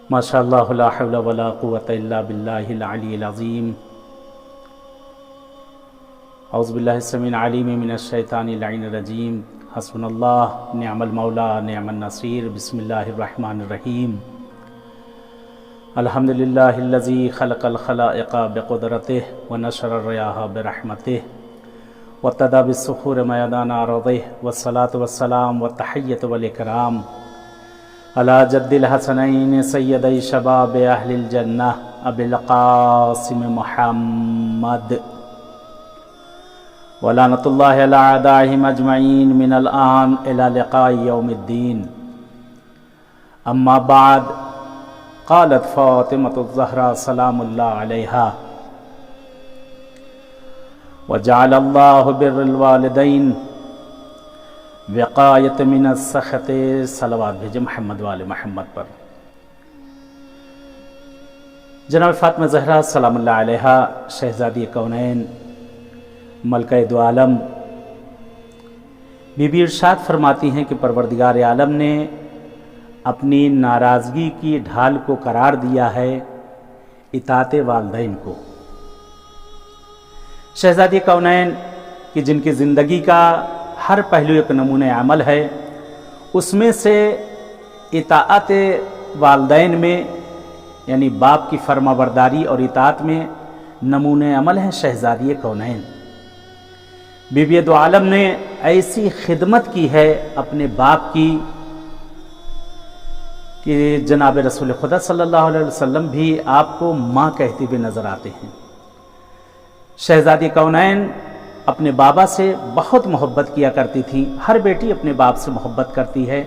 माशाअल्लाह ला हौला वला कुव्वता इल्ला बिल्लाहिल अलिय्यिल अज़ीम। औज़ु बिल्लाहि समीउल अलीम मिनश शैतानिर लईनिर रजीम। हस्बुनल्लाह निअमल मौला निअमन नसीर। बिस्मिल्लाहिर रहमानिर रहीम। अल्हम्दुलिल्लाहिल्लज़ी खलक़ल खलाइक़ा बिक़ुदरतिहि व नशरर रियाहा बिरहमतिहि वब्तदा बिस्सुखूरि मयदाना अर्दिहि वस्सलातु वस्सलाम व तहिय्यतु वल इकराम अला जद्दिल हसनैन सय्यदै शबाब अहलिल जन्नह अबिल क़ासिम मुहम्मद व लानतुल्लाहि अला अअदाइहिम अजमईन मिनल आन इला लिक़ाइ यौमिद्दीन। अम्मा बाद क़ालत फ़ातिमतु ज़हरा सलामुल्लाह अलैहा व जअलल्लाहु बिर्रिल वालिदैन विक़ायत मिनस सख़त। सलवात भेजे मोहम्मद वाले मोहम्मद पर। जनाब फ़ातिमा ज़हरा सलामुल्लाह अलैहा शहज़ादी कौनैन मलका दो आलम बीबी इरशाद फरमाती हैं कि परवरदिगार आलम ने अपनी नाराज़गी की ढाल को करार दिया है इताअत वालिदैन को। शहज़ादी कौनैन कि जिनकी ज़िंदगी का हर पहलू एक नमूने अमल है, उसमें से इताअत वालिदैन में यानी बाप की फरमाबरदारी और इताअत में नमूने अमल है शहज़ादी कौनैन। बीबी दो आलम ने ऐसी खिदमत की है अपने बाप की कि जनाब रसूल खुदा सल्लल्लाहु अलैहि वसल्लम भी आपको माँ कहते हुए नज़र आते हैं। शहज़ादी कौनैन अपने बाबा से बहुत मोहब्बत किया करती थी। हर बेटी अपने बाप से मोहब्बत करती है,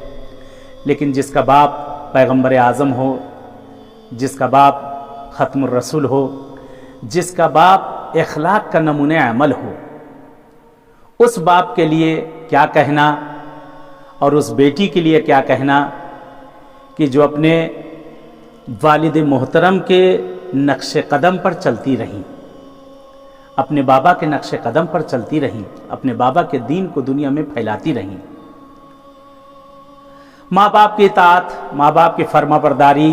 लेकिन जिसका बाप पैगंबर आज़म हो, जिसका बाप ख़त्मुर रसूल हो, जिसका बाप इखलाक का नमूने अमल हो, उस बाप के लिए क्या कहना और उस बेटी के लिए क्या कहना कि जो अपने वालिद मोहतरम के नक्श कदम पर चलती रहीं, अपने बाबा के नक्श कदम पर चलती रहीं, अपने बाबा के दीन को दुनिया में फैलाती रहीं। माँ बाप की इताअत, माँ बाप की फरमाबरदारी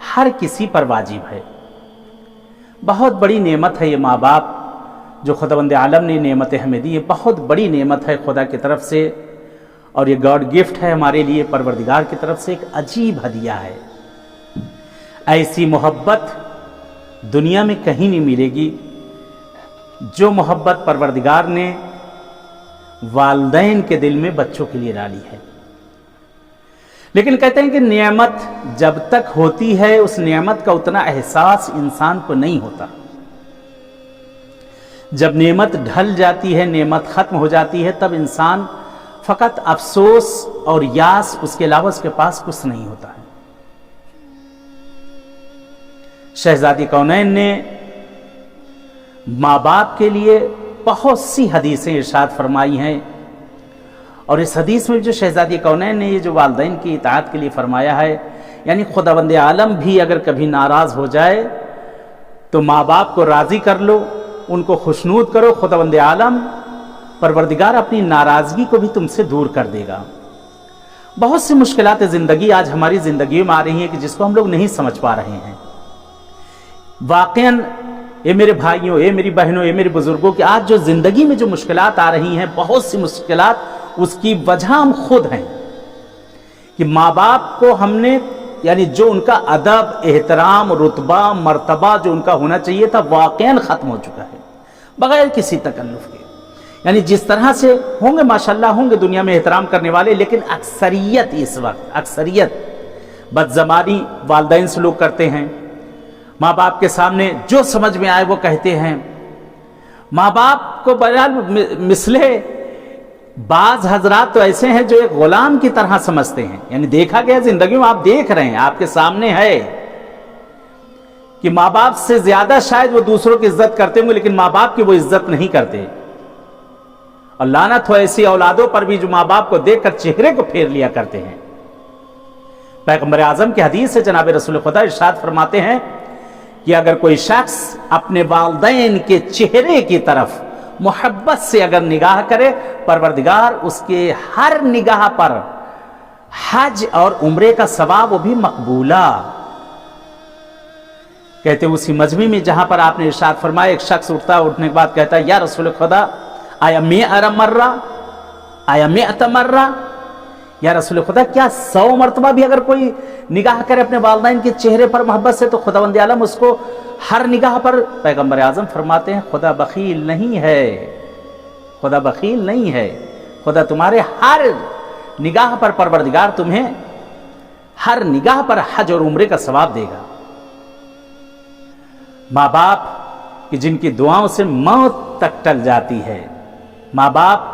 हर किसी पर वाजिब है। बहुत बड़ी नेमत है ये माँ बाप जो खुदावंद आलम ने नेमत हमें दी है। बहुत बड़ी नेमत है खुदा की तरफ से, और ये गॉड गिफ्ट है हमारे लिए, परवरदिगार की तरफ से एक अजीब हदिया है। ऐसी मोहब्बत दुनिया में कहीं नहीं मिलेगी जो मोहब्बत परवरदिगार ने वालिदैन के दिल में बच्चों के लिए डाली है। लेकिन कहते हैं कि नेमत जब तक होती है उस नेमत का उतना एहसास इंसान को नहीं होता। जब नेमत ढल जाती है, नेमत खत्म हो जाती है, तब इंसान फकत अफसोस और यास, उसके अलावा उसके पास कुछ नहीं होता है। शहज़ादी कौनैन ने माँ बाप के लिए बहुत सी हदीसें इरशाद फरमाई हैं, और इस हदीस में जो शहज़ादी कौनैन ने ये जो वालिदैन की इताअत के लिए फरमाया है, यानी खुदावंद आलम भी अगर कभी नाराज़ हो जाए तो माँ बाप को राज़ी कर लो, उनको खुशनूद करो। खुदावंद आलम परवरदिगार अपनी नाराज़गी को भी तुमसे दूर कर देगा। बहुत सी मुश्किलात ज़िंदगी आज हमारी ज़िंदगी में आ रही हैं कि जिसको हम लोग नहीं समझ पा रहे हैं। वाक़ईन ये मेरे भाइयों, ये मेरी बहनों, ये मेरे बुज़ुर्गों की आज जो ज़िंदगी में जो मुश्किलात आ रही हैं, बहुत सी मुश्किलात उसकी वजह हम खुद हैं कि माँ बाप को हमने यानी जो उनका अदब, एहतराम, रुतबा, मर्तबा जो उनका होना चाहिए था वाक़ईन ख़त्म हो चुका है बग़ैर किसी तकल्लुफ़ के। यानी जिस तरह से होंगे माशाल्लाह होंगे दुनिया में एहतराम करने वाले, लेकिन अक्सरियत इस वक्त अक्सरियत बदज़बानी वालिदैन से लोग करते हैं। माँ बाप के सामने जो समझ में आए वो कहते हैं। माँ बाप को बजाय मिसले बाज हजरात तो ऐसे हैं जो एक गुलाम की तरह समझते हैं। यानी देखा गया ज़िंदगी में, आप देख रहे हैं, आपके सामने है कि माँ बाप से ज़्यादा शायद वो दूसरों की इज्जत करते होंगे, लेकिन माँ बाप की वो इज्जत नहीं करते। और लानत हो ऐसी औलादों पर भी जो माँ बाप को देखकर चेहरे को फेर लिया करते हैं। पैगंबर आज़म की हदीस से जनाब रसूल खुदा इरशाद फरमाते हैं कि अगर कोई शख्स अपने वालिदैन के चेहरे की तरफ मोहब्बत से अगर निगाह करे, परवरदिगार उसके हर निगाह पर हज और उम्रे का सवाब वो भी मकबूला। कहते उसी मजमे में जहां पर आपने इरशाद फरमाया, एक शख्स उठने के बाद कहता है, या रसूल खुदा आया मैं अरमर्रा आया मैं अतमर्रा, या रसूल खुदा क्या 100 मरतबा भी अगर कोई निगाह करे अपने वालिदैन के चेहरे पर मोहब्बत से तो खुदावंद आलम उसको हर निगाह पर। पैगंबर आजम फरमाते हैं, खुदा बखील नहीं है, खुदा बखील नहीं है, खुदा तुम्हारे हर निगाह पर, परवरदिगार तुम्हें हर निगाह पर हज और उम्रे का सवाब देगा। माँ बाप कि जिनकी दुआओं से मौत तक टल जाती है, माँ बाप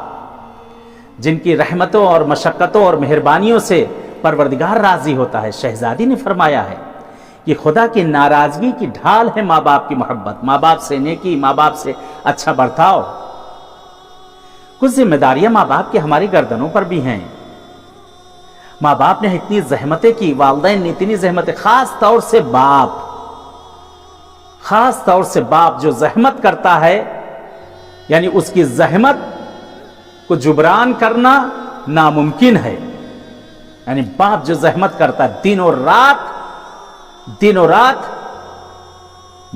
जिनकी रहमतों और मशक्क़तों और मेहरबानियों से परवरदिगार राजी होता है। शहजादी ने फरमाया है कि खुदा की नाराजगी की ढाल है माँ बाप की मोहब्बत, माँ बाप से नेकी, माँ बाप से अच्छा बर्ताव। कुछ जिम्मेदारियां माँ बाप की हमारी गर्दनों पर भी हैं। माँ बाप ने इतनी जहमतें की, वालिदैन ने इतनी जहमतें, खास तौर से बाप, खास तौर से बाप जो जहमत करता है, यानी उसकी जहमत को जुबरान करना नामुमकिन है। यानी बाप जो जहमत करता है दिन और रात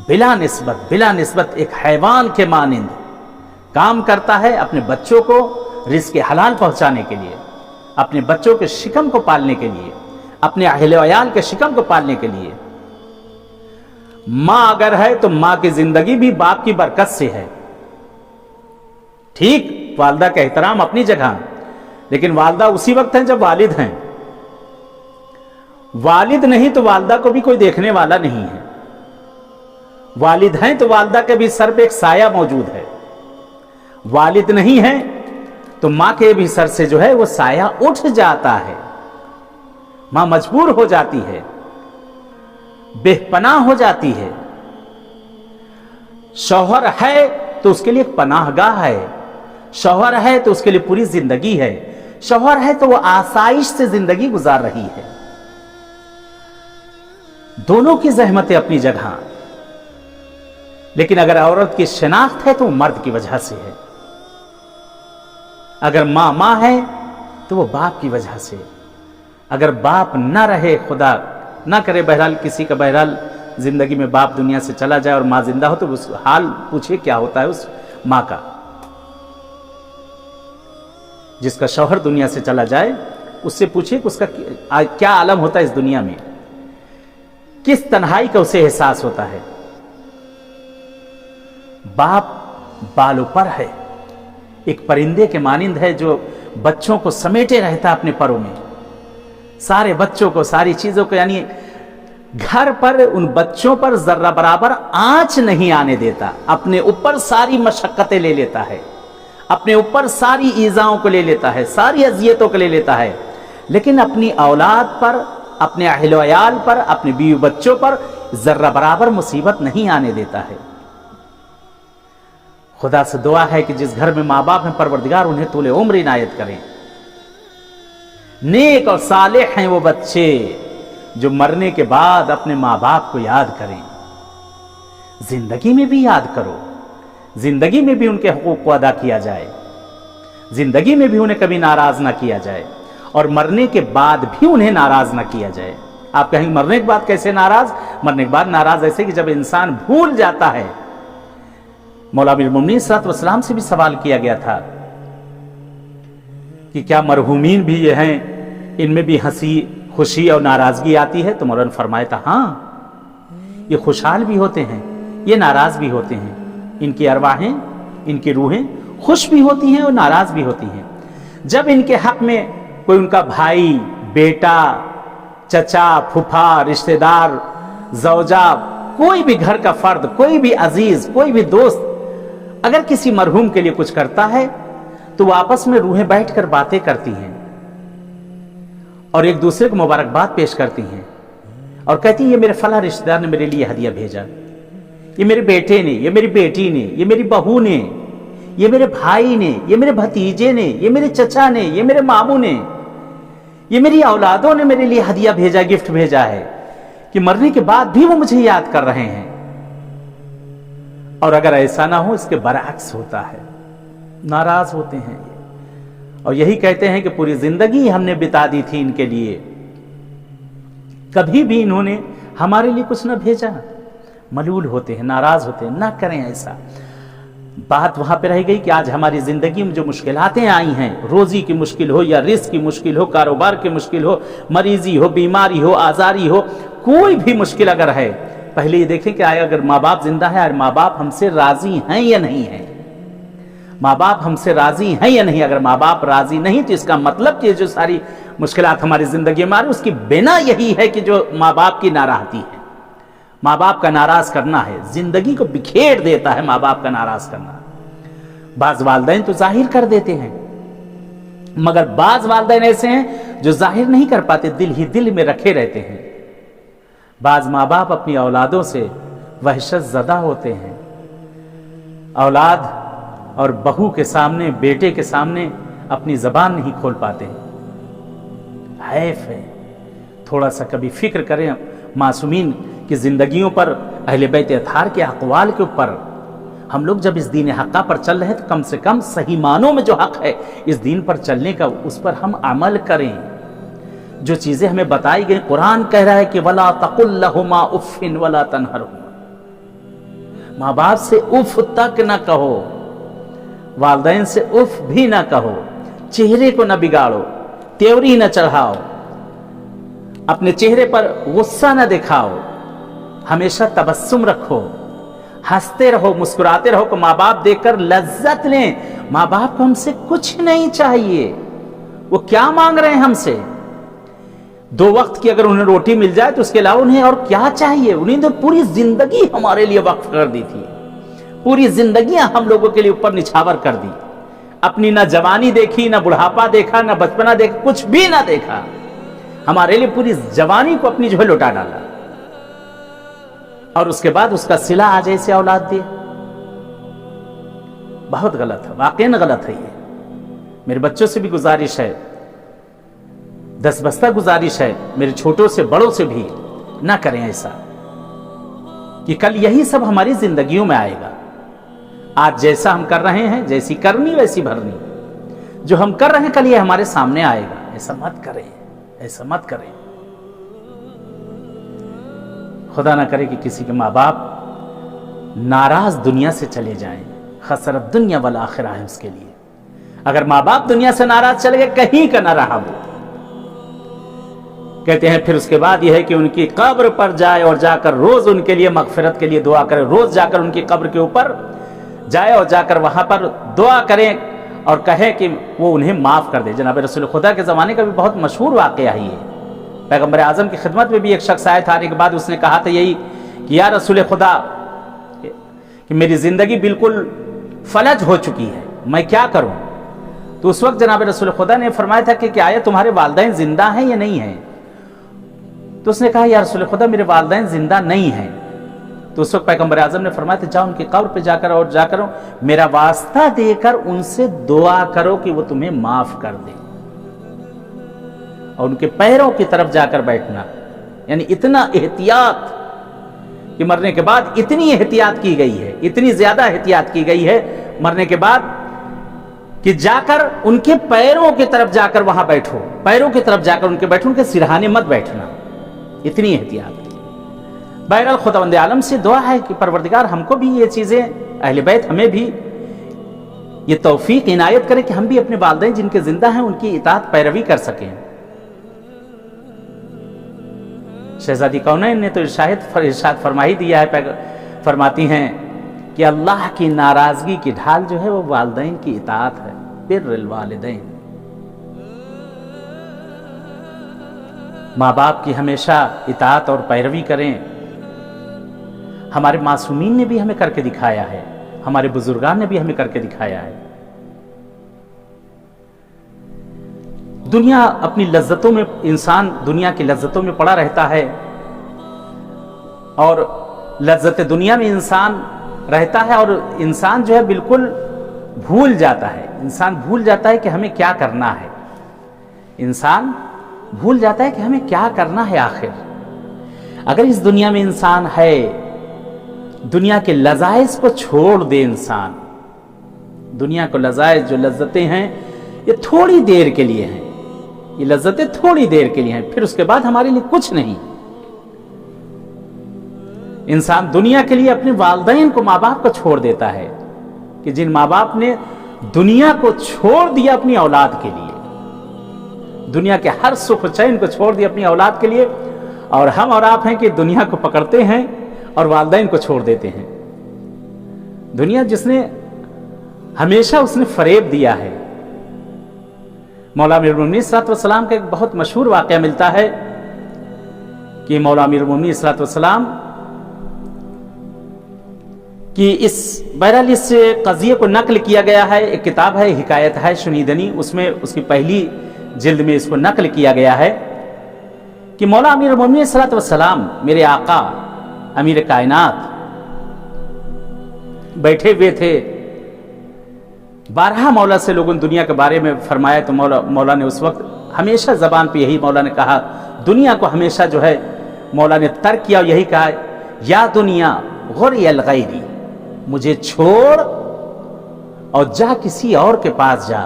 बिला निस्बत एक हैवान के मानिंद काम करता है अपने बच्चों को रिज़्क़ हलाल पहुंचाने के लिए, अपने बच्चों के शिकम को पालने के लिए, अपने अहले वयाल के शिकम को पालने के लिए। मां अगर है तो मां की जिंदगी भी बाप की बरकत से है। ठीक, वालदा का एहतराम अपनी जगह, लेकिन वालदा उसी वक्त है जब वालिद हैं। वालिद नहीं तो वालदा को भी कोई देखने वाला नहीं है। वालिद हैं तो वालदा के भी सर पे एक साया मौजूद है। वालिद नहीं है तो मां के भी सर से जो है वो साया उठ जाता है। मां मजबूर हो जाती है, बेपनाह हो जाती है। शौहर है तो उसके लिए एक पनाहगाह है, शौहर है तो उसके लिए पूरी जिंदगी है, शौहर है तो वो आसाइश से जिंदगी गुजार रही है। दोनों की जहमतें अपनी जगह, लेकिन अगर औरत की शिनाख्त है तो वो मर्द की वजह से है। अगर मां है तो वो बाप की वजह से। अगर बाप ना रहे, खुदा ना करे बहरहाल किसी का बहरहाल जिंदगी में बाप दुनिया से चला जाए और मां जिंदा हो, तो उस हाल पूछिए क्या होता है उस मां का। जिसका शौहर दुनिया से चला जाए उससे पूछिए कि उसका क्या आलम होता है इस दुनिया में, किस तन्हाई का उसे एहसास होता है। बाप बालों पर है, एक परिंदे के मानिंद है जो बच्चों को समेटे रहता है अपने परों में, सारे बच्चों को, सारी चीजों को, यानी घर पर उन बच्चों पर जर्रा बराबर आंच नहीं आने देता। अपने ऊपर सारी मशक्कतें ले लेता है, अपने ऊपर सारी ईजाओं को ले लेता है, सारी अजियतों को ले लेता है, लेकिन अपनी औलाद पर, अपने अहल वयाल पर, अपने बीवी बच्चों पर जर्रा बराबर मुसीबत नहीं आने देता है। खुदा से दुआ है कि जिस घर में माँ बाप हैं, परवरदिगार उन्हें तूले उम्र इनायत करें। नेक और सालेह हैं वो बच्चे जो मरने के बाद अपने माँ बाप को याद करें। जिंदगी में भी याद करो, जिंदगी में भी उनके हकूक को अदा किया जाए, जिंदगी में भी उन्हें कभी नाराज ना किया जाए, और मरने के बाद भी उन्हें नाराज ना किया जाए। आप कहेंगे मरने के बाद कैसे नाराज? मरने के बाद नाराज ऐसे कि जब इंसान भूल जाता है। मौला अमीरुल मोमिनीन सल्लल्लाहु अलैहि वसल्लम से भी सवाल किया गया था कि क्या मरहूमीन भी ये हैं, इनमें भी हंसी, खुशी और नाराजगी आती है? तो मौला ने फरमाया था, हाँ, ये खुशहाल भी होते हैं, ये नाराज भी होते हैं। इनकी अरवाहें, इनकी रूहें खुश भी होती हैं और नाराज भी होती हैं। जब इनके हक में कोई उनका भाई, बेटा, चचा, फूफा, रिश्तेदार, जौजा, कोई भी घर का फर्द, कोई भी अजीज, कोई भी दोस्त अगर किसी मरहूम के लिए कुछ करता है तो वो आपस में रूहें बैठकर बातें करती हैं और एक दूसरे को मुबारकबाद पेश करती हैं और कहती हैं, ये मेरे फला रिश्तेदार ने मेरे लिए हदिया भेजा, ये मेरे बेटे ने, ये मेरी बेटी ने, ये मेरी बहू ने, ये मेरे भाई ने, ये मेरे भतीजे ने, ये मेरे चचा ने, ये मेरे मामू ने, ये मेरी औलादों ने मेरे लिए हदिया भेजा, गिफ्ट भेजा है, कि मरने के बाद भी वो मुझे याद कर रहे हैं। और अगर ऐसा ना हो, इसके बरअक्स होता है, नाराज होते हैं ये। اور یہی کہتے ہیں کہ پوری زندگی ہم نے بتا دی تھی ان کے لیے، کبھی بھی انہوں نے ہمارے لیے کچھ نہ بھیجا۔ ملول ہوتے ہیں، ناراض ہوتے ہیں، نہ کریں ایسا۔ بات وہاں پہ رہ گئی کہ آج ہماری زندگی میں جو مشکلاتیں آئی ہیں، روزی کی مشکل ہو یا رزق کی مشکل ہو، کاروبار کی مشکل ہو، مریضی ہو، بیماری ہو، آزاری ہو، کوئی بھی مشکل اگر ہے، پہلے یہ دیکھیں کہ آیا اگر ماں باپ زندہ ہے اور ماں باپ ہم سے راضی ہیں یا نہیں ہیں، ماں باپ ہم سے راضی ہیں یا نہیں۔ اگر ماں باپ راضی نہیں تو اس کا مطلب کہ جو ساری مشکلات ہماری زندگی میں آ رہی اس کی بنا یہی ہے کہ جو ماں باپ کی ناراضگی ہے، ماں باپ کا ناراض کرنا ہے، زندگی کو بکھیر دیتا ہے ماں باپ کا ناراض کرنا۔ بعض والدین تو ظاہر کر دیتے ہیں، مگر بعض والدین ایسے ہیں جو ظاہر نہیں کر پاتے، دل ہی دل میں رکھے رہتے ہیں۔ بعض ماں باپ اپنی اولادوں سے وحشت زدہ ہوتے ہیں، اولاد اور بہو کے سامنے، بیٹے کے سامنے اپنی زبان نہیں کھول پاتے ہیں۔ حیف ہے، تھوڑا سا کبھی فکر کریں معصومین کی زندگیوں پر، اہل بیت اطہار کے اقوال کے اوپر۔ ہم لوگ جب اس دین حقہ پر چل رہے ہیں تو کم سے کم صحیح معنوں میں جو حق ہے اس دین پر چلنے کا، اس پر ہم عمل کریں۔ جو چیزیں ہمیں بتائی گئی، قرآن کہہ رہا ہے کہ وَلَا تَقُلْ لَهُمَا أُفٍّ وَلَا تَنْهَرْهُمَا، ماں باپ سے اف تک نہ کہو، والدین سے اف بھی نہ کہو، چہرے کو نہ بگاڑو، تیوری نہ چڑھاؤ، اپنے چہرے پر غصہ نہ دکھاؤ، ہمیشہ تبسم رکھو، ہنستے رہو، مسکراتے رہو کہ ماں باپ دیکھ کر لذت لیں۔ ماں باپ کو ہم سے کچھ نہیں چاہیے، وہ کیا مانگ رہے ہیں ہم سے؟ 2 وقت کی اگر انہیں روٹی مل جائے تو اس کے علاوہ انہیں اور کیا چاہیے؟ انہیں تو پوری زندگی ہمارے لیے وقف کر دی تھی، پوری زندگیاں ہم لوگوں کے لیے اوپر نچھاور کر دی، اپنی نہ جوانی دیکھی، نہ بڑھاپا دیکھا، نہ بچپنا دیکھا، کچھ بھی نہ دیکھا، ہمارے لیے پوری جوانی کو اپنی جو ہے لوٹا ڈالا، اور اس کے بعد اس کا صلہ آج ایسے اولاد دے۔ بہت غلط ہے، واقعاً غلط ہے۔ یہ میرے بچوں سے بھی گزارش ہے، 10 بستہ گزارش ہے، میرے چھوٹوں سے بڑوں سے بھی، نہ کریں ایسا، کہ کل یہی سب ہماری زندگیوں میں آئے گا۔ آج جیسا ہم کر رہے ہیں، جیسی کرنی ویسی بھرنی، جو ہم کر رہے ہیں کل یہ ہمارے سامنے آئے گا۔ ایسا مت کریں، ایسا مت کریں۔ خدا نہ کرے کہ کسی کے ماں باپ ناراض دنیا سے چلے جائیں، خسرت دنیا والآخرہ ہے اس کے لیے۔ اگر ماں باپ دنیا سے ناراض چلے گئے، کہیں کا نہ رہا وہ، کہتے ہیں پھر اس کے بعد یہ ہے کہ ان کی قبر پر جائے اور جا کر روز ان کے لیے مغفرت کے لیے دعا کرے، روز جا کر ان کی قبر کے اوپر جائے اور جا کر وہاں پر دعا کریں اور کہے کہ وہ انہیں معاف کر دے۔ جناب رسول خدا کے زمانے کا بھی بہت مشہور واقعہ ہے یہ۔ پیغمبر اعظم کی خدمت میں بھی ایک شخص آئے تھا، آنے کے بعد اس نے کہا تھا یہی کہ یا رسول خدا، کہ میری زندگی بالکل فلج ہو چکی ہے، میں کیا کروں؟ تو اس وقت جناب رسول خدا نے فرمایا تھا کہ آیا تمہارے والدین زندہ ہیں یا نہیں ہیں؟ تو اس نے کہا یا رسول خدا میرے والدین زندہ نہیں ہیں۔ تو اس وقت پیغمبر اعظم نے فرمایا تھا جاؤ ان کی قبر پہ جا کر اور جا کر میرا واسطہ دے کر ان سے دعا کرو کہ وہ تمہیں معاف کر دیں، اور ان کے پیروں کی طرف جا کر بیٹھنا۔ یعنی اتنا احتیاط کہ مرنے کے بعد اتنی احتیاط کی گئی ہے، اتنی زیادہ احتیاط کی گئی ہے مرنے کے بعد کہ جا کر ان کے پیروں کی طرف جا کر وہاں بیٹھو، پیروں کی طرف جا کر ان کے بیٹھو، ان کے سرہانے مت بیٹھنا، اتنی احتیاط۔ بہرحال خداوند عالم سے دعا ہے کہ پروردگار ہم کو بھی یہ چیزیں، اہل بیت ہمیں بھی یہ توفیق عنایت کرے کہ ہم بھی اپنے والدین جن کے زندہ ہیں ان کی اطاعت پیروی کر سکیں۔ شہزادی کونین نے تو ارشاد فرما ہی دیا ہے، فرماتی ہیں کہ اللہ کی ناراضگی کی ڈھال جو ہے وہ والدین کی اطاعت ہے، بر الوالدین۔ ماں باپ کی ہمیشہ اطاعت اور پیروی کریں۔ ہمارے معصومین نے بھی ہمیں کر کے دکھایا ہے، ہمارے بزرگان نے بھی ہمیں کر کے دکھایا ہے۔ دنیا اپنی لذتوں میں، انسان دنیا کی لذتوں میں پڑا رہتا ہے، اور لذت دنیا میں انسان رہتا ہے، اور انسان جو ہے بالکل بھول جاتا ہے، انسان بھول جاتا ہے کہ ہمیں کیا کرنا ہے، انسان بھول جاتا ہے کہ ہمیں کیا کرنا ہے آخر۔ اگر اس دنیا میں انسان ہے، دنیا کے لذائذ کو چھوڑ دے، انسان دنیا کو لذائذ جو لذتیں ہیں ये थोड़ी देर के लिए हैं, ये लज्जतें थोड़ी देर के लिए हैं, फिर उसके बाद हमारे लिए कुछ नहीं। इंसान दुनिया के लिए अपने वालिदैन को, माँ बाप को छोड़ देता है, कि जिन माँ बाप ने दुनिया को छोड़ दिया अपनी औलाद के लिए, दुनिया के हर सुख चैन को छोड़ दिया अपनी औलाद के लिए, और हम और आप हैं कि दुनिया को पकड़ते हैं और वालिदैन को छोड़ देते हैं। दुनिया जिसने हमेशा उसने फरेब दिया है। मौला अमीरुल मोमिनीन सल्लल्लाहु अलैहि वसल्लम का एक बहुत मशहूर वाक़या मिलता है कि मौला अमीरुल मोमिनीन सल्लल्लाहु अलैहि वसल्लम कि बहरहाल इस कज़िये को नकल किया गया है, एक किताब है हिकायत है शुनीदनी, उसमें उसकी पहली जिल्द में इसको नकल किया गया है कि मौला अमीरुल मोमिनीन सल्लल्लाहु अलैहि वसल्लम, मेरे आका अमीर कायनात, बैठे हुए थे। 12 मौला से लोगों ने दुनिया के बारे में फरमाया, तो मौला ने उस वक्त हमेशा जबान पे यही मौला ने कहा, दुनिया को हमेशा जो है मौला ने तर्क किया, यही कहा, या दुनिया गुरियल गैरी, मुझे छोड़ और जा किसी और के पास जा।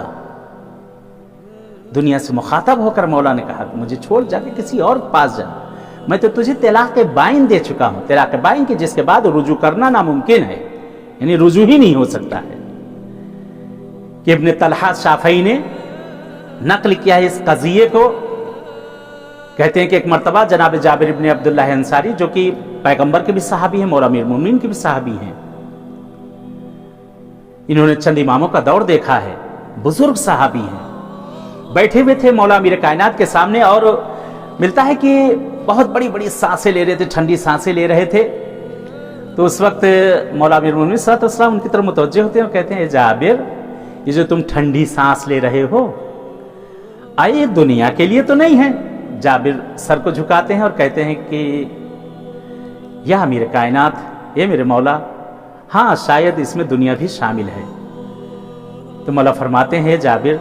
दुनिया से मुखातब होकर मौला ने कहा, मुझे छोड़ जाके किसी और के पास जा, मैं तो तुझे तलाक़ बाइन दे चुका हूं, तलाक़ बाइन के जिसके बाद रुजू करना नामुमकिन है, यानी रुजू ही नहीं हो सकता है। कि इब्न तलहा शाफ़ई ने नकल किया है इस कज़िये को। कहते हैं कि एक मरतबा जनाब जाबिर इब्न अब्दुल्लाह अंसारी, जो कि पैगंबर के भी सहाबी हैं, मौला अमीरुल मोमिनीन के भी सहाबी हैं, इन्होंने चंद इमामों का दौर देखा है, बुजुर्ग सहाबी हैं, बैठे हुए थे मौला अमीर कायनात के सामने, और मिलता है कि बहुत बड़ी बड़ी सांसें ले रहे थे, ठंडी सांसें ले रहे थे। तो उस वक्त मौला अमीरुल मोमिनीन सल्लल्लाहु अलैहि वसल्लम उनकी तरफ मुतवज्जे होते हैं और कहते हैं, जाबिर, ये जो तुम ठंडी सांस ले रहे हो, आए दुनिया के लिए तो नहीं है। जाबिर सर को झुकाते हैं और कहते हैं कि या अमीर कायनात, ये मेरे मौला, हाँ शायद इसमें दुनिया भी शामिल है। तो मौला फरमाते हैं, जाबिर,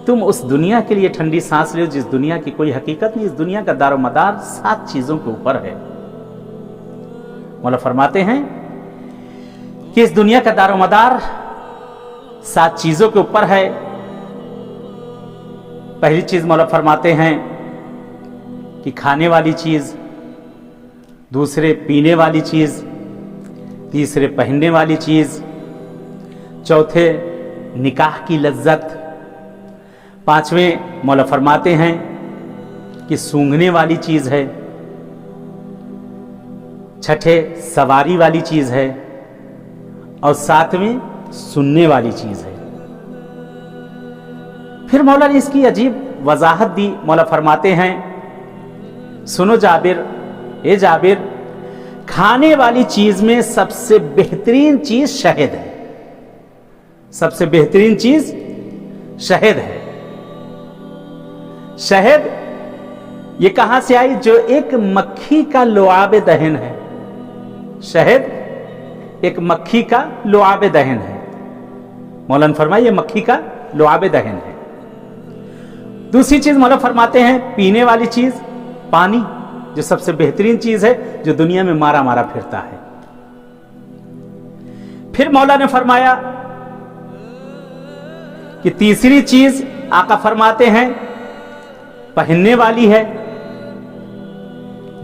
तुम उस दुनिया के लिए ठंडी सांस लो जिस दुनिया की कोई हकीकत नहीं। इस दुनिया का दारोमदार 7 चीजों के ऊपर है। मौला फरमाते हैं कि इस दुनिया का दारोमदार 7 चीजों के ऊपर है। पहली चीज मौला फरमाते हैं कि खाने वाली चीज, दूसरे पीने वाली चीज, तीसरे पहनने वाली चीज, चौथे निकाह की लज्जत, 5वें मौला फरमाते हैं कि सूंघने वाली चीज है, 6ठे सवारी वाली चीज है, और 7वें सुनने वाली चीज है। फिर मौला ने इसकी अजीब वजाहत दी। मौला फरमाते हैं, सुनो जाबिर, ए जाबिर, खाने वाली चीज में सबसे बेहतरीन चीज शहद है। सबसे बेहतरीन चीज शहद है। शहद ये कहां से आई? जो एक मक्खी का लुआब दहन है। शहद एक मक्खी का लुआब दहन है। मौला ने फरमाया, ये मक्खी का लुआब दहन है। दूसरी चीज मौला फरमाते हैं, पीने वाली चीज पानी, जो सबसे बेहतरीन चीज है, जो दुनिया में मारा मारा फिरता है। फिर मौला ने फरमाया कि तीसरी चीज आका फरमाते हैं पहनने वाली है,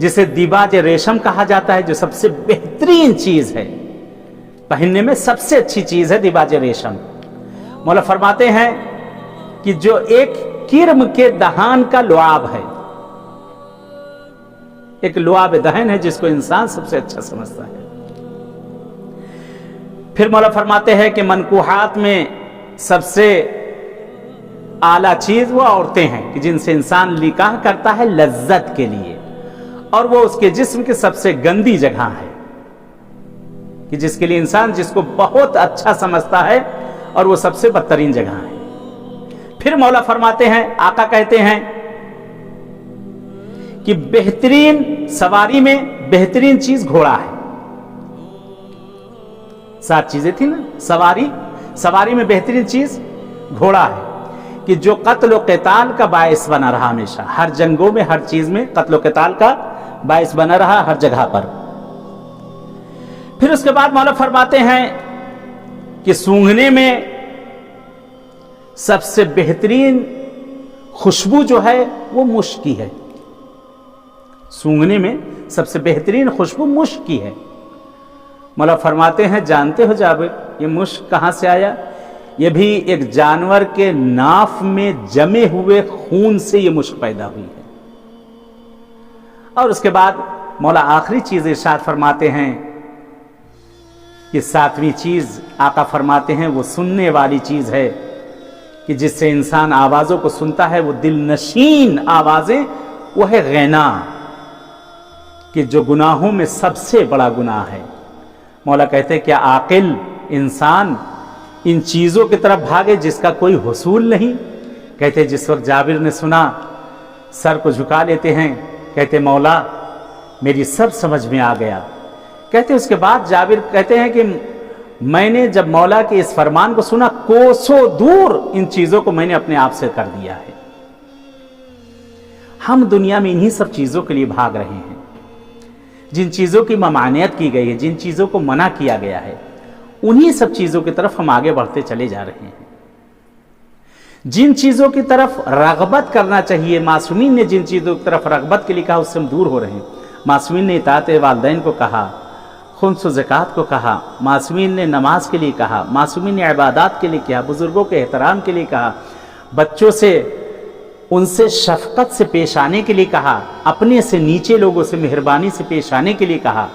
जिसे दिबाज रेशम कहा जाता है, जो सबसे बेहतरीन चीज है। पहनने में सबसे अच्छी चीज है दिबाज रेशम। मौला फरमाते हैं कि जो एक किर्म के दहान का लुआब है, एक लुआब दहन है जिसको इंसान सबसे अच्छा समझता है। फिर मौला फरमाते हैं कि मनकूहात में सबसे आला चीज वो औरतें हैं कि जिनसे इंसान निकाह करता है लज्जत के लिए, और वो उसके जिस्म की सबसे गंदी जगह है कि जिसके लिए इंसान जिसको बहुत अच्छा समझता है और वो सबसे बदतरीन जगह है। फिर मौला फरमाते हैं, आका कहते हैं कि बेहतरीन सवारी में बेहतरीन चीज घोड़ा है। 7 चीजें थी ना, सवारी में बेहतरीन चीज घोड़ा है कि जो कत्ल और क़िताल का बायस बना रहा, हमेशा हर जंगों में हर चीज में कत्ल और क़िताल का बायस बना रहा हर जगह पर। फिर उसके बाद मौला फरमाते हैं कि सूंघने में سب سے بہترین خوشبو جو ہے وہ مشک کی ہے، سونگھنے میں سب سے بہترین خوشبو مشک کی ہے۔ مولا فرماتے ہیں جانتے ہو جابر یہ مشک کہاں سے آیا؟ یہ بھی ایک جانور کے ناف میں جمے ہوئے خون سے یہ مشک پیدا ہوئی ہے۔ اور اس کے بعد مولا آخری چیز ارشاد فرماتے ہیں کہ ساتویں چیز آقا فرماتے ہیں وہ سننے والی چیز ہے کہ جس سے انسان آوازوں کو سنتا ہے، وہ دل نشین آوازیں، وہ ہے غنا، کہ جو گناہوں میں سب سے بڑا گناہ ہے۔ مولا کہتے ہیں کیا عاقل انسان ان چیزوں کی طرف بھاگے جس کا کوئی حصول نہیں؟ کہتے جس وقت جابر نے سنا سر کو جھکا لیتے ہیں، کہتے مولا میری سب سمجھ میں آ گیا۔ کہتے اس کے بعد جابر کہتے ہیں کہ میں نے جب مولا کے اس فرمان کو سنا کوسوں دور ان چیزوں کو میں نے اپنے آپ سے کر دیا ہے۔ ہم دنیا میں انہی سب چیزوں کے لیے بھاگ رہے ہیں، جن چیزوں کی ممانعت کی گئی ہے، جن چیزوں کو منع کیا گیا ہے، انہی سب چیزوں کی طرف ہم آگے بڑھتے چلے جا رہے ہیں۔ جن چیزوں کی طرف رغبت کرنا چاہیے، معصومین نے جن چیزوں کی طرف رغبت کے لیے کہا اس سے ہم دور ہو رہے ہیں۔ معصومین نے اطاعت والدین کو کہا، خمس و زکوٰۃ کو کہا، معصومین نے نماز کے لیے کہا، معصومین نے عبادات کے لیے کہا، بزرگوں کے احترام کے لیے کہا، بچوں سے ان سے شفقت سے پیش آنے کے لیے کہا، اپنے سے نیچے لوگوں سے مہربانی سے پیش آنے کے لیے کہا۔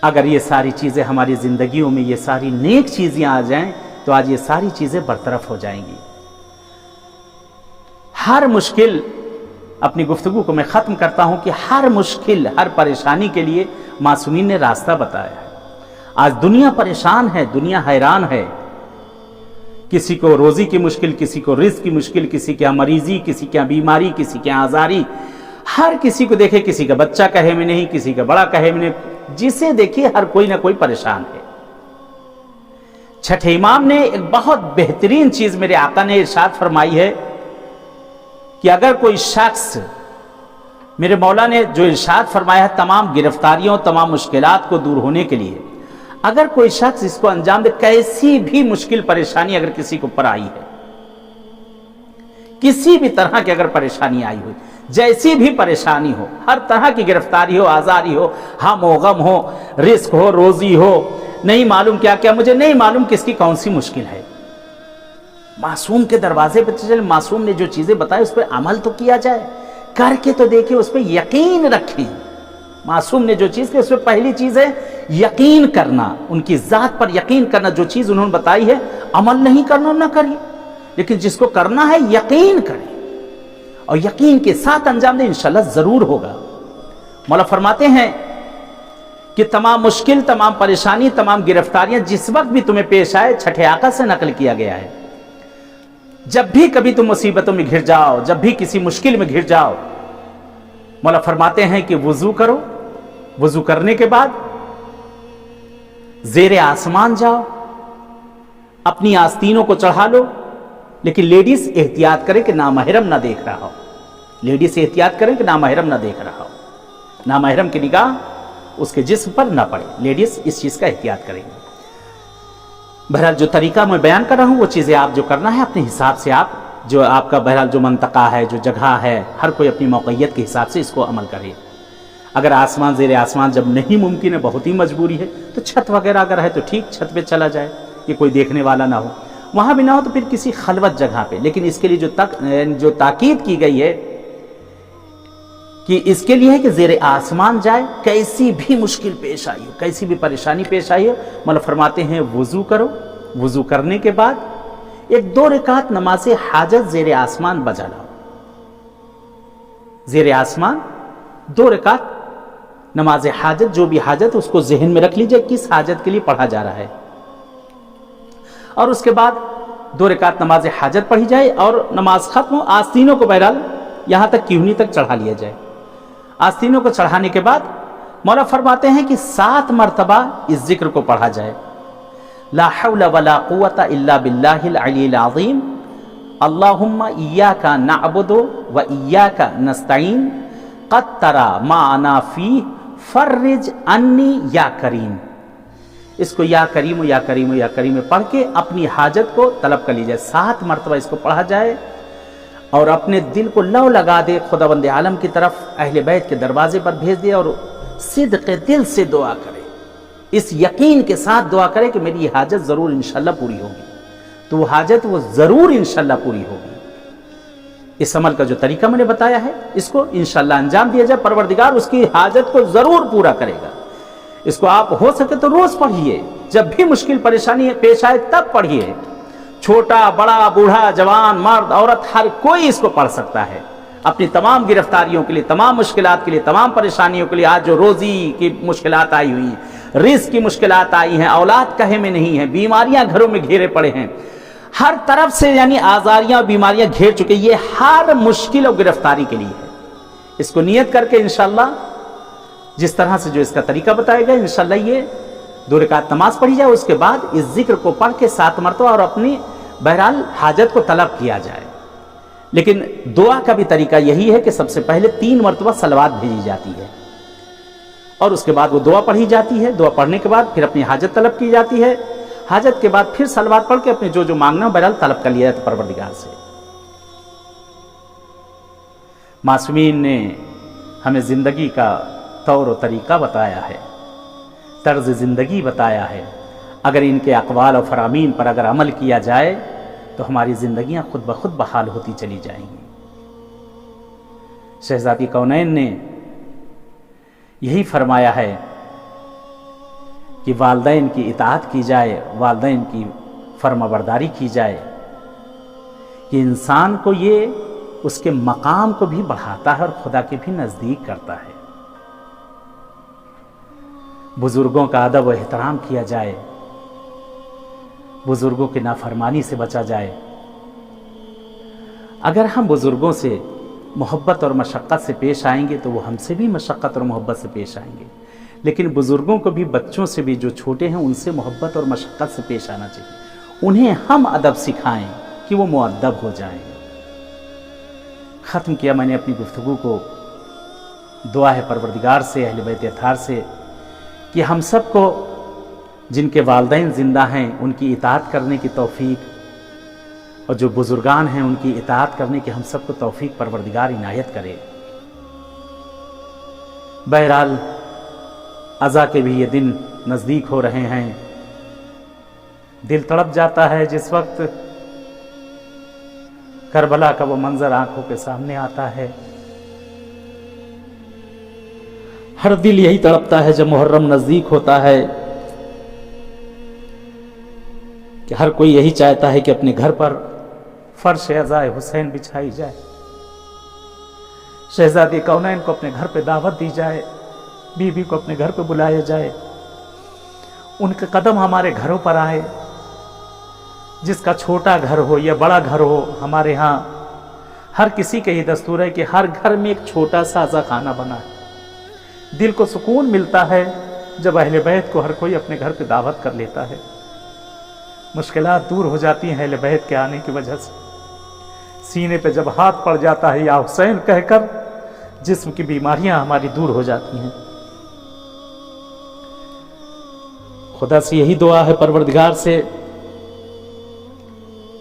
اگر یہ ساری چیزیں ہماری زندگیوں میں، یہ ساری نیک چیزیں آ جائیں تو آج یہ ساری چیزیں برطرف ہو جائیں گی۔ ہر مشکل، اپنی گفتگو کو میں ختم کرتا ہوں کہ ہر مشکل، ہر پریشانی کے لیے معصومین نے راستہ بتایا ہے۔ آج دنیا پریشان ہے، دنیا حیران ہے، کسی کو روزی کی مشکل، کسی کو رزق کی مشکل، کسی کے یہاں مریضی، کسی کے یہاں بیماری، کسی کے یہاں آزاری، ہر کسی کو دیکھے، کسی کا بچہ کہے میں نہیں، کسی کا بڑا کہے میں نہیں، جسے دیکھیے ہر کوئی نہ کوئی پریشان ہے۔ چھٹے امام نے ایک بہت بہترین چیز میرے آقا نے ارشاد فرمائی ہے کہ اگر کوئی شخص، میرے مولا نے جو ارشاد فرمایا ہے تمام گرفتاریوں، تمام مشکلات کو دور ہونے کے لیے، اگر کوئی شخص اس کو انجام دے، کیسی بھی مشکل پریشانی اگر کسی کو پر آئی ہے، کسی بھی طرح کی اگر پریشانی آئی ہوئی، جیسی بھی پریشانی ہو، ہر طرح کی گرفتاری ہو، آزاری ہو، ہم و غم ہو، رزق ہو، روزی ہو، نہیں معلوم کیا کیا، مجھے نہیں معلوم کس کی کون سی مشکل ہے، معصوم کے دروازے پہ چلے، معصوم نے جو چیزیں بتائی اس پہ عمل تو کیا جائے، کر کے تو دیکھیں، اس پہ یقین رکھیں۔ معصوم نے جو چیز کی اس پہ پہلی چیز ہے یقین کرنا، ان کی ذات پر یقین کرنا، جو چیز انہوں نے بتائی ہے عمل نہیں کرنا نہ کریے، لیکن جس کو کرنا ہے یقین کریں اور یقین کے ساتھ انجام دیں، انشاءاللہ ضرور ہوگا۔ مولا فرماتے ہیں کہ تمام مشکل، تمام پریشانی، تمام گرفتاریاں جس وقت بھی تمہیں پیش آئے، چھٹے آقا سے نقل کیا گیا ہے، جب بھی کبھی تم مصیبتوں میں گھر جاؤ، جب بھی کسی مشکل میں گھر جاؤ، مولا فرماتے ہیں کہ وضو کرو، وضو کرنے کے بعد زیر آسمان جاؤ، اپنی آستینوں کو چڑھا لو، لیکن لیڈیز احتیاط کریں کہ نامحرم نہ دیکھ رہا ہو، لیڈیز احتیاط کریں کہ نامحرم نہ دیکھ رہا ہو، نامحرم کی نگاہ اس کے جسم پر نہ پڑے، لیڈیز اس چیز کا احتیاط کریں گے۔ بہرحال جو طریقہ میں بیان کر رہا ہوں وہ چیزیں آپ جو کرنا ہے اپنے حساب سے، آپ جو آپ کا بہرحال جو منطقہ ہے، جو جگہ ہے، ہر کوئی اپنی موقعیت کے حساب سے اس کو عمل کرے۔ اگر آسمان، زیر آسمان جب نہیں ممکن ہے، بہت ہی مجبوری ہے، تو چھت وغیرہ اگر ہے تو ٹھیک، چھت پہ چلا جائے کہ کوئی دیکھنے والا نہ ہو، وہاں بھی نہ ہو تو پھر کسی خلوت جگہ پہ، لیکن اس کے لیے جو تاکید کی گئی ہے کہ اس کے لیے ہے کہ زیر آسمان جائے، کیسی بھی مشکل پیش آئی ہو، کیسی بھی پریشانی پیش آئی ہو، مولا فرماتے ہیں وضو کرو، وضو کرنے کے بعد ایک 2 رکعت نماز حاجت زیر آسمان بجا لاؤ، زیر آسمان 2 رکعت نماز حاجت، جو بھی حاجت اس کو ذہن میں رکھ لیجئے کس حاجت کے لیے پڑھا جا رہا ہے، اور اس کے بعد 2 رکعت نماز حاجت پڑھی جائے اور نماز ختم ہو، آستینوں کو بہرحال یہاں تک کیونی تک چڑھا لیا جائے۔ آستینوں کو چڑھانے کے بعد مولا فرماتے ہیں کہ 7 مرتبہ اس ذکر کو پڑھا جائے، لا حول ولا قوت الا باللہ العلی العظیم، اللہم ایاک نعبد و ایاک نستعین، قد تری ما انا فیہ فرج عنی یا کریم۔ इसको या करीम या करीम या करीम पढ़ के अपनी हाजत को तलब कर ली जाए। 7 मरतबा इसको पढ़ा जाए और अपने दिल को लौ लगा दे खुदावंद आलम की तरफ, अहले बैत के दरवाजे पर भेज दे और सिद्क़ दिल से दुआ करे, इस यकीन के साथ दुआ करे कि मेरी हाजत ज़रूर इंशाअल्लाह पूरी होगी। तो वो हाजत वो ज़रूर इंशाअल्लाह पूरी होगी। इस अमल का जो तरीका मैंने बताया है, इसको इंशाअल्लाह अंजाम दिया जाए, परवरदिगार उसकी हाजत को ज़रूर पूरा करेगा। इसको आप हो सके तो रोज़ पढ़िए, जब भी मुश्किल परेशानी पेश आए तब पढ़िए। छोटा बड़ा बूढ़ा जवान मर्द औरत हर कोई इसको पढ़ सकता है। अपनी तमाम गिरफ्तारियों के लिए, तमाम मुश्किलात के लिए, तमाम परेशानियों के लिए, आज जो रोज़ी की मुश्किलात आई हुई, रिज़्क़ की मुश्किलात आई हैं, औलाद कहे में नहीं है, बीमारियां घरों में घेरे पड़े हैं, हर तरफ से यानी आज़ारियां बीमारियां घेर चुके, ये हर मुश्किल और गिरफ्तारी के लिए है। इसको नियत करके इंशाअल्लाह जिस तरह से जो इसका तरीका बताया गया, इंशाअल्लाह ये 2 रकात नमाज पढ़ी जाए, उसके बाद इस जिक्र को पढ़ के 7 मरतबा और अपनी बहरहाल हाजत को तलब किया जाए। लेकिन दुआ का भी तरीका यही है कि सबसे पहले 3 मरतबा सलवात भेजी जाती है और उसके बाद वो दुआ पढ़ी जाती है। दुआ पढ़ने के बाद फिर अपनी हाजत तलब की जाती है। हाजत के बाद फिर सलवात पढ़ के अपने जो मांगना बहरहाल तलब कर लिया जाता है परवरदिगार से। मासूमीन ने हमें जिंदगी का तौर और तरीका बताया है, तर्ज ज़िंदगी बताया है। अगर इनके अक़वाल और फ़रामीन पर अगर अमल किया जाए तो हमारी ज़िंदगियाँ खुद ब खुद बहाल होती चली जाएंगी। शहज़ादी कौनैन ने यही फरमाया है कि वालिदैन की इताअत की जाए, वालिदैन की फर्माबरदारी की जाए, कि इंसान को ये उसके मकाम को भी बढ़ाता है और खुदा के भी नज़दीक करता है। बुज़ुर्गों का अदब व एहतराम किया जाए, बुज़ुर्गों की नाफरमानी से बचा जाए। अगर हम बुज़ुर्गों से मोहब्बत और मशक्क़त से पेश आएंगे तो वो हमसे भी मशक्क़त और मोहब्बत से पेश आएंगे। लेकिन बुज़ुर्गों को भी बच्चों से भी जो छोटे हैं उनसे मोहब्बत और मशक्क़त से पेश आना चाहिए। उन्हें हम अदब सिखाएं कि वो मुअद्दब हो जाएं। ख़त्म किया मैंने अपनी गुफ्तगू को। दुआ है परवरदिगार से, अहले बैत अत्हार से, कि हम सब को जिनके वालिदैन ज़िंदा हैं उनकी इताअत करने की तौफ़ीक, और जो बुज़ुर्गान हैं उनकी इताअत करने की हम सब को तौफ़ीक परवरदिगार इनायत करे। बहरहाल अज़ा के भी ये दिन नज़दीक हो रहे हैं। दिल तड़प जाता है जिस वक्त करबला का वो मंज़र आंखों के सामने आता है। हर दिल यही तड़पता है जब मुहर्रम नज़दीक होता है कि हर कोई यही चाहता है कि अपने घर पर फर्श अज़ाए हुसैन बिछाई जाए, शहज़ादी कौनैन को अपने घर पे दावत दी जाए, बीबी को अपने घर पे बुलाया जाए, उनके कदम हमारे घरों पर आए। जिसका छोटा घर हो या बड़ा घर हो, हमारे यहाँ हर किसी के ही दस्तूर है कि हर घर में एक छोटा सा अज़ा खाना बना है। दिल को सुकून मिलता है जब अहले बैत को हर कोई अपने घर पे दावत कर लेता है। मुश्किलात दूर हो जाती हैं अहले बैत के आने की वजह से। सीने पे जब हाथ पड़ जाता है या हुसैन कहकर, जिस्म की बीमारियां हमारी दूर हो जाती हैं। खुदा से यही दुआ है परवरदिगार से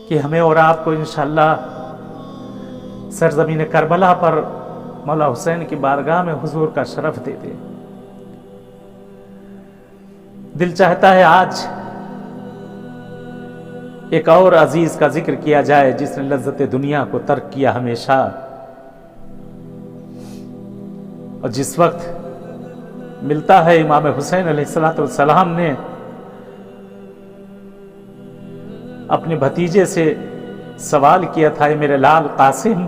कि हमें और आपको इंशाअल्लाह सरज़मीन करबला पर मौला हुसैन की बारगाह में हुजूर का शरफ दे दे। दिल चाहता है आज एक और अजीज का जिक्र किया जाए जिसने लज्जत दुनिया को तर्क किया हमेशा, और जिस वक्त मिलता है इमाम हुसैन अलैहिस्सलाम ने अपने भतीजे से सवाल किया था, मेरे लाल कासिम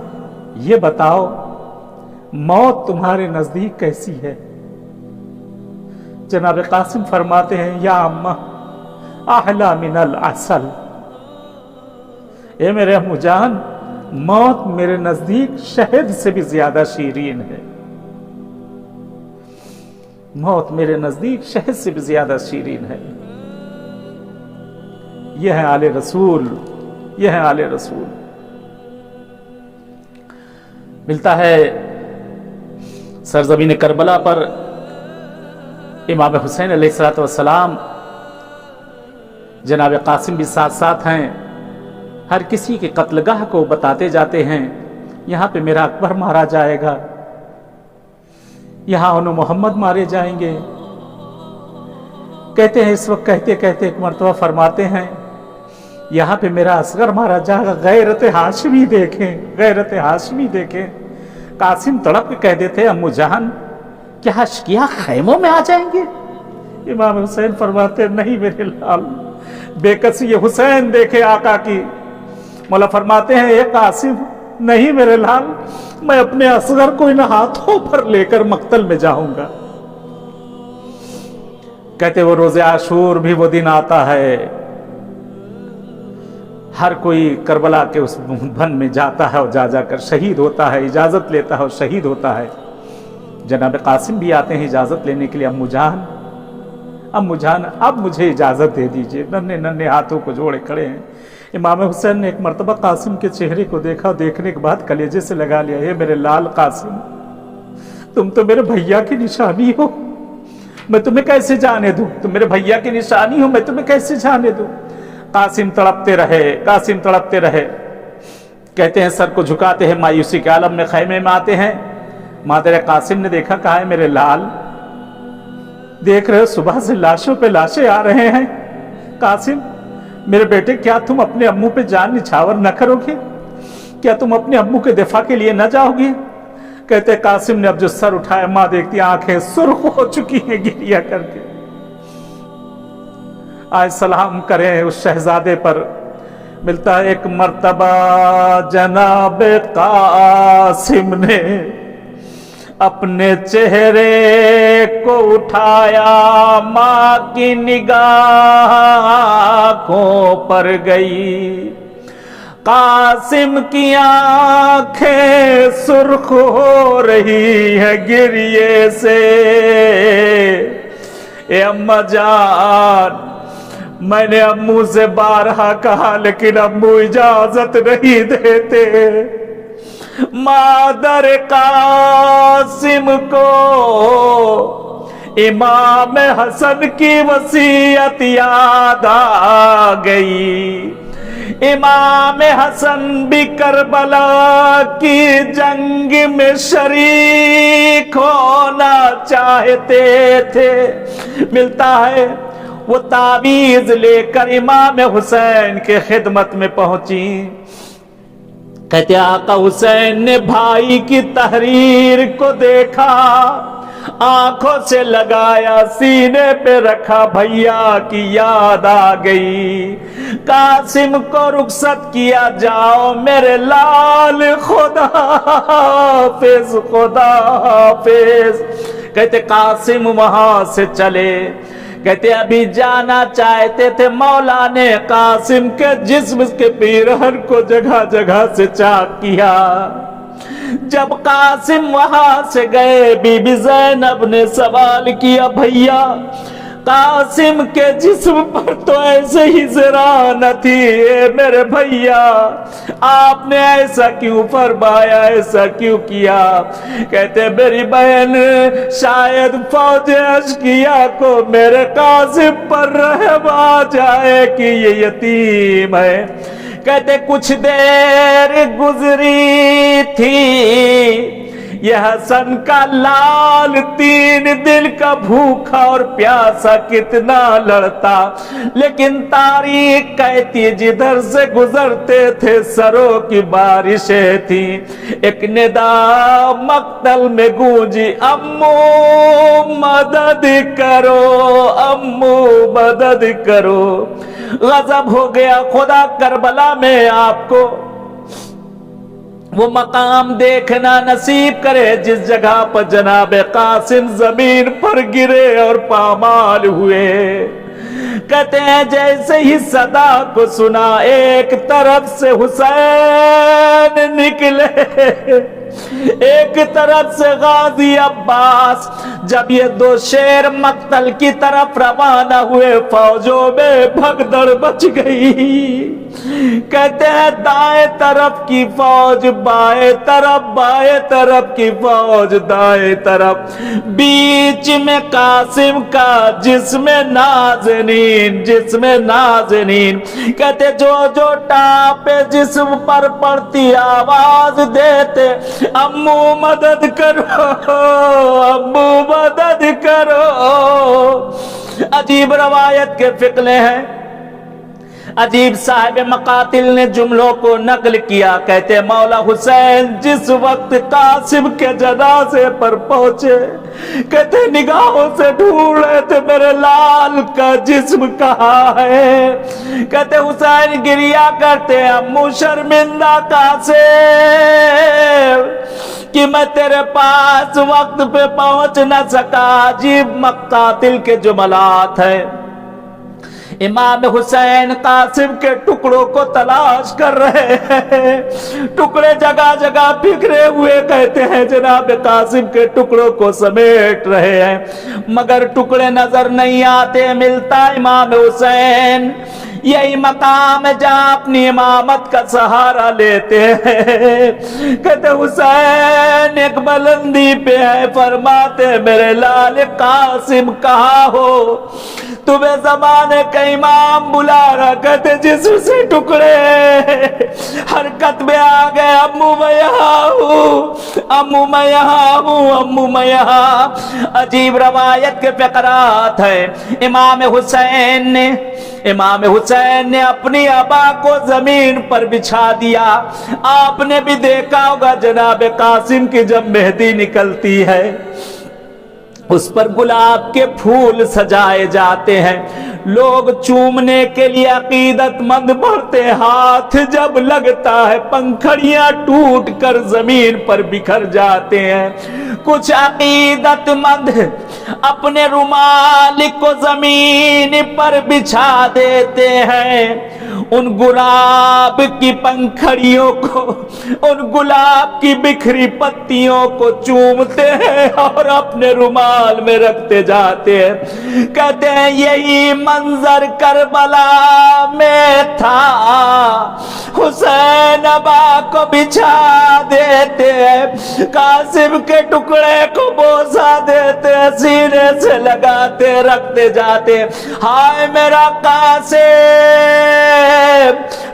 ये बताओ मौत तुम्हारे नजदीक कैसी है? जनाब कासिम फरमाते हैं, या अम्मा आहला मिनल असल, ए मेरे अम्मू जान, मौत मेरे नजदीक शहद से भी ज्यादा शीरीन है। मौत मेरे नजदीक शहद से भी ज्यादा शीरीन है। यह है आले रसूल, यह है आले रसूल। मिलता है सरज़मीन करबला पर इमाम हुसैन अलैहिस्सलाम जनाब कासिम भी साथ साथ हैं। हर किसी के कत्लगाह को बताते जाते हैं, यहाँ पे मेरा अकबर मारा जाएगा, यहाँ उन मोहम्मद मारे जाएंगे। कहते हैं, इस वक्त कहते कहते एक मरतबा फरमाते हैं, यहाँ पे मेरा असगर मारा जाएगा। गैरत हाशमी देखें, गैरत हाशमी देखें। कासिम तड़प के कह देते, अम्मू जान क्या अशकिया खैमों में आ जाएंगे? इमाम हुसैन फरमाते, नहीं मेरे लाल, बेकसी हुसैन देखे आका की। मौला फरमाते हैं, ये कासिम, नहीं मेरे लाल, मैं अपने असगर को इन हाथों पर लेकर मक्तल में जाऊंगा। कहते वो रोजे आशूर भी वो दिन आता है, हर कोई करबला के उस भन में जाता है और जा जाकर शहीद होता है, इजाजत लेता है और शहीद होता है। जनाब कासिम भी आते हैं इजाजत लेने के लिए। अम्मू जान, अम्मू जान, अब मुझे इजाजत दे दीजिए। नन्हे नन्हे हाथों को जोड़े खड़े हैं। इमाम हुसैन ने एक मरतबा कासिम के चेहरे को देखा, देखने के बाद कलेजे से लगा लिया, ये मेरे लाल कासिम, तुम तो मेरे भैया की निशानी हो, मैं तुम्हें कैसे जाने दूं? तुम मेरे भैया की निशानी हो, मैं तुम्हें कैसे जाने दूं? कासिम तड़पते रहे, कासिम तड़पते रहे। कहते हैं सर को झुकाते हैं, मायूसी के आलम में खैमे में आते हैं। मादर कासिम ने देखा, कहा है मेरे लाल, देख रहे हो सुबह से लाशों पे लाशें आ रहे हैं। कासिम मेरे बेटे, क्या तुम अपने अम्मू पे जान निछावर न करोगे? क्या तुम अपने अम्मू के दिफा के लिए न जाओगे? कहते कासिम ने अब जो सर उठाया, मां देखती आंखें सुर्ख हो चुकी हैं गिरिया करके। आज सलाम करें उस शहजादे पर। मिलता है एक मर्तबा जनाब कासिम ने अपने चेहरे को उठाया, मां की निगाहों पर गई। कासिम की आंखें सुर्ख हो रही है गिरिए से। ए अम्मा जान, मैंने अम्मू से बारहा कहा, लेकिन अम्मू इजाजत नहीं देते। मादर कासिम को इमाम हसन की वसीयत याद आ गई। इमाम हसन भी करबला की जंग में शरीक होना चाहते थे। मिलता है वो ताबीज लेकर इमाम हुसैन के खिदमत में पहुंची। कहते आका हुसैन ने भाई की तहरीर को देखा, आंखों से लगाया, सीने पे रखा, भैया की याद आ गई। कासिम को रुखसत किया, जाओ मेरे लाल, खुदा हाफिज, खुदा हाफिज। कहते कासिम वहां से चले। कहते अभी जाना चाहते थे, मौला ने कासिम के जिस्म के पीरहन को जगह जगह से चाक किया। जब कासिम वहां से गए, बीबी ज़ैनब ने सवाल किया, भैया कासिम के जिस्म पर तो ऐसे ही जरा न थी, मेरे भैया आपने ऐसा क्यों फरमाया, ऐसा क्यों किया? कहते मेरी बहन, शायद फौज अश्किया को मेरे कासिम पर रहम आ जाए कि ये यतीम है। कहते कुछ देर गुजरी थी, यह हसन का लाल 3 दिन का भूखा और प्यासा कितना लड़ता, लेकिन तारीख कहती जिधर से गुजरते थे सरों की बारिशें थी। एक निदा मक्तल में गूंजी, अम्मू मदद करो, अम्मू मदद करो। गजब हो गया खुदा, करबला में आपको वो मकाम देखना नसीब करे जिस जगह पर जनाब कासिम जमीन पर गिरे और पामाल हुए। कहते हैं जैसे ही सदा को सुना, एक तरफ से हुसैन निकले, ایک طرف سے غازی عباس جب یہ دو شیر مقتل کی طرف روانہ ہوئے، فوجوں میں بھگدڑ مچ گئی۔ کہتے ہیں دائیں طرف کی فوج بائیں طرف، بائیں طرف کی فوج دائیں طرف، بیچ میں قاسم کا جسم نازنین، جسم نازنین۔ کہتے جو جو ٹاپ جسم پر پڑتی آواز دیتے، امو مدد کرو، امو مدد کرو۔ عجیب روایت کے فقلے ہیں، عجیب صاحب مقاتل نے جملوں کو نقل کیا۔ کہتے مولا حسین جس وقت قاسم کے جنازے پر پہنچے، کہتے نگاہوں سے ڈھونڈ رہے تھے میرے لال کا جسم کہاں ہے۔ کہتے حسین گریا کرتے، امو شرمندہ قاسم کہ میں تیرے پاس وقت پہ پہنچ نہ سکا۔ عجیب مقاتل کے جملات ہیں۔ امام حسین قاسم کے ٹکڑوں کو تلاش کر رہے ہیں، ٹکڑے جگہ جگہ بکھرے ہوئے، کہتے ہیں جناب قاسم کے ٹکڑوں کو سمیٹ رہے ہیں مگر ٹکڑے نظر نہیں آتے۔ ملتا امام حسین یہی مقام جہاں اپنی امامت کا سہارا لیتے ہیں۔ کہتے حسین ایک بلندی پہ ہے، فرماتے میرے لال قاسم کہاں ہو؟ تمہیں زمانے کا امام بلا رہا۔ کہتے جسم سے ٹکڑے حرکت میں آ گئے، امو میں یہاں ہوں، امو میں یہاں ہوں، امو میں یہاں۔ عجیب روایت کے فقرات ہیں۔ امام حسین نے اپنی ابا کو زمین پر بچھا دیا۔ آپ نے بھی دیکھا ہوگا جناب قاسم کی جب مہدی نکلتی ہے اس پر گلاب کے پھول سجائے جاتے ہیں، لوگ چومنے کے لیے عقیدت مند بڑھتے، ہاتھ جب لگتا ہے پنکھڑیاں ٹوٹ کر زمین پر بکھر جاتے ہیں۔ کچھ عقیدت مند اپنے رومال کو زمین پر بچھا دیتے ہیں، ان گلاب کی پنکھڑیوں کو، ان گلاب کی بکھری پتیوں کو چومتے ہیں اور اپنے رومال میں رکھتے جاتے ہیں۔ کہتے ہیں یہی منظر کربلا میں تھا، حسین ابا کو بچھا دیتے ہیں، قاسم کے ٹکڑے کو بوسا دیتے، سینے سے لگاتے رکھتے جاتے۔ ہائے میرا قاسم،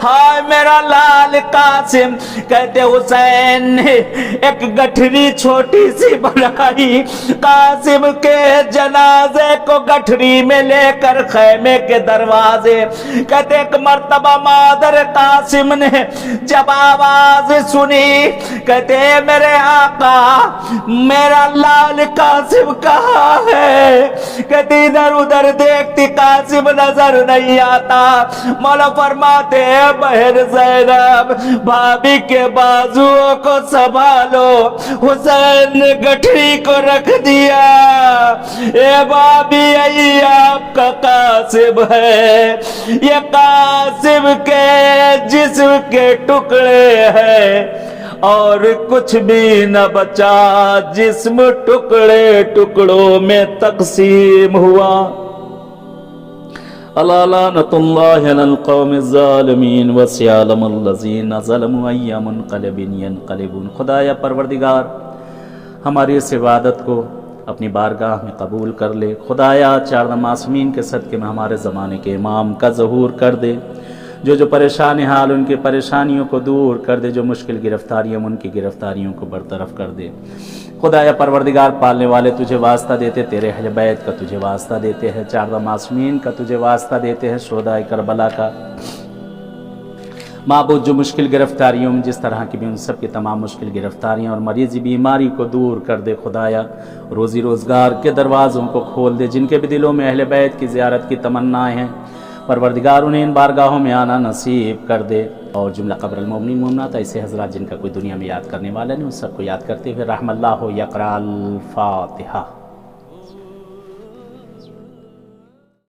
ہائے میرا لال قاسم۔ کہتے حسین نے ایک گٹھری چھوٹی سی بنائی، قاسم کے جنازے کو گٹھری میں لے کر خیمے کے دروازے۔ کہتے ایک مرتبہ مادر قاسم نے جب آواز سنی، کہتے میرے آقا میرا لال قاسم کہاں ہے؟ کہتے ادھر ادھر دیکھتی قاسم نظر نہیں آتا۔ مولا فرماتے بہن زینب بھابھی کے بازوؤں کو سنبھالو، حسین نے گٹھری کو رکھ دیا۔ اے بھابھی یہی آپ کا قاسم ہے، یہ قاسم کے جسم کے ٹکڑے ہیں اور کچھ بھی نہ بچا، جسم ٹکڑے ٹکڑوں میں تقسیم ہوا۔ الا لعنۃ اللہ علی القوم الظالمین وسیعلم الذین ظلموا ای منقلب ینقلبون۔ خدایا پروردگار ہماری اس عبادت کو اپنی بارگاہ میں قبول کر لے۔ خدایا چار معصومین کے صدقے میں ہمارے زمانے کے امام کا ظہور کر دے، جو پریشان حال ان کی پریشانیوں کو دور کر دے، جو مشکل گرفتاریوں ان کی گرفتاریوں کو برطرف کر دے۔ خدایا پروردگار پالنے والے تجھے واسطہ دیتے، تیرے اہل بیت کا تجھے واسطہ دیتے ہیں، چار معصومین کا تجھے واسطہ دیتے ہیں، شہدائے کربلا کا۔ معبود جو مشکل گرفتاریوں میں جس طرح کی بھی ان سب کی تمام مشکل گرفتاریاں اور مریضی بیماری کو دور کر دے۔ خدایا روزی روزگار کے دروازوں کو کھول دے، جن کے بھی دلوں میں اہل بیت کی زیارت کی تمنائیں ہیں پروردگار انہیں ان بارگاہوں میں آنا نصیب کر دے۔ اور جملہ قبر المومنین مومنات ایسے حضرات جن کا کوئی دنیا میں یاد کرنے والا نہیں، ان سب کو یاد کرتے ہوئے رحم اللہ یقرأ الفاتحہ۔